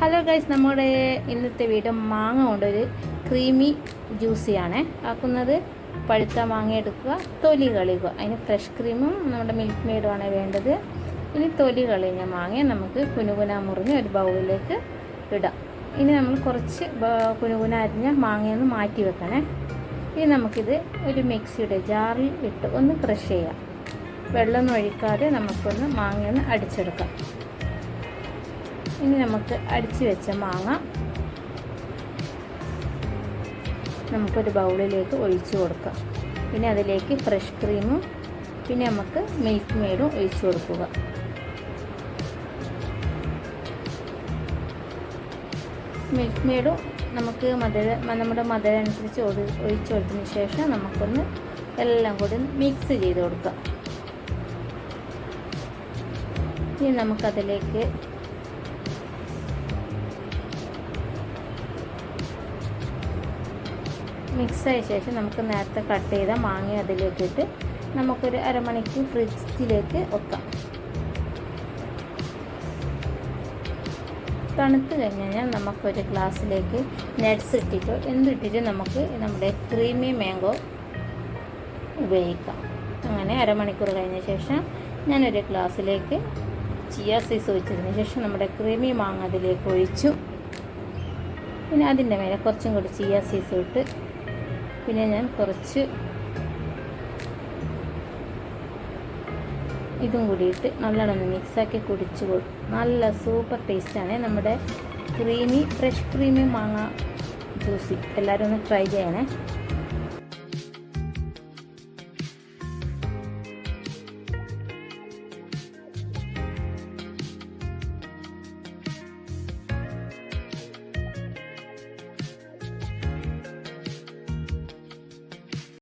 Hello guys, നമ്മുടെ ഇന്നത്തെ video മാങ്ങ കൊണ്ടൊരു ക്രീമി ജ്യൂസിയാണ് ആക്കുന്നത്. പഴുത്ത മാങ്ങ എടുക്കുക, തൊലി കളയുക. അതിന് ഫ്രഷ് ക്രീമും നമ്മുടെ മിൽക്ക് മെയ്ഡുമാണ് വേണ്ടത്. ഇനി തൊലി കളഞ്ഞ മാങ്ങ നമുക്ക് കുനുകുന മുറിഞ്ഞ് ഒരു ബൗളിലേക്ക് ഇടാം. ഇനി നമ്മൾ കുറച്ച് കുനുകുന അരിഞ്ഞ മാങ്ങയൊന്ന് മാറ്റി വെക്കണേ. ഇനി നമുക്കിത് ഒരു മിക്സിയുടെ ജാറിൽ ഇട്ട് ഒന്ന് ക്രഷ് ചെയ്യാം. വെള്ളമൊന്നും ഒഴിക്കാതെ നമുക്കൊന്ന് മാങ്ങയൊന്ന് അടിച്ചെടുക്കാം. ഇനി നമുക്ക് അടിച്ചു വെച്ച മാങ്ങ നമുക്കൊരു ബൗളിലേക്ക് ഒഴിച്ചു കൊടുക്കാം. പിന്നെ അതിലേക്ക് ഫ്രഷ് ക്രീമും പിന്നെ നമുക്ക് മിൽക്ക് മെയ്ഡും ഒഴിച്ചു കൊടുക്കുക. മിൽക്ക് മെയ്ഡും നമുക്ക് നമ്മുടെ മധുരം അനുസരിച്ച് ഒഴിച്ചു കൊടുത്തതിന് ശേഷം നമുക്കൊന്ന് എല്ലാം കൂടി മിക്സ് ചെയ്ത് കൊടുക്കാം. ഇനി നമുക്കതിലേക്ക് മിക്സായ ശേഷം നമുക്ക് നേരത്തെ കട്ട് ചെയ്ത മാങ്ങ അതിലേക്കിട്ട് നമുക്കൊരു അരമണിക്കൂർ ഫ്രിഡ്ജിലേക്ക് വെക്കാം. തണുത്ത് കഴിഞ്ഞാൽ നമുക്കൊരു ഗ്ലാസ്സിലേക്ക് നട്ട്സ് ഇട്ടിട്ടോ എന്തിട്ടിട്ട് നമുക്ക് നമ്മുടെ ക്രീമി മാംഗോ ഉപയോഗിക്കാം. അങ്ങനെ അരമണിക്കൂർ കഴിഞ്ഞ ശേഷം ഞാനൊരു ഗ്ലാസ്സിലേക്ക് ചിയ സീഡ്സ് ഒഴിച്ചതിന് ശേഷം നമ്മുടെ ക്രീമി മാങ്ങ അതിലേക്ക് ഒഴിച്ചു. പിന്നെ അതിൻ്റെ മേലെ കുറച്ചും കൂടി ചിയ സീഡ്സ് ഇട്ട് പിന്നെ ഞാൻ കുറച്ച് ഇതും കൂടിയിട്ട് നല്ലോണം മിക്സാക്കി കുടിച്ചു കൊടുക്കും. നല്ല സൂപ്പർ ടേസ്റ്റാണ് നമ്മുടെ ഫ്രഷ് ക്രീമി മാങ്ങ ജ്യൂസ്. എല്ലാവരും ഒന്ന് ട്രൈ ചെയ്യണേ.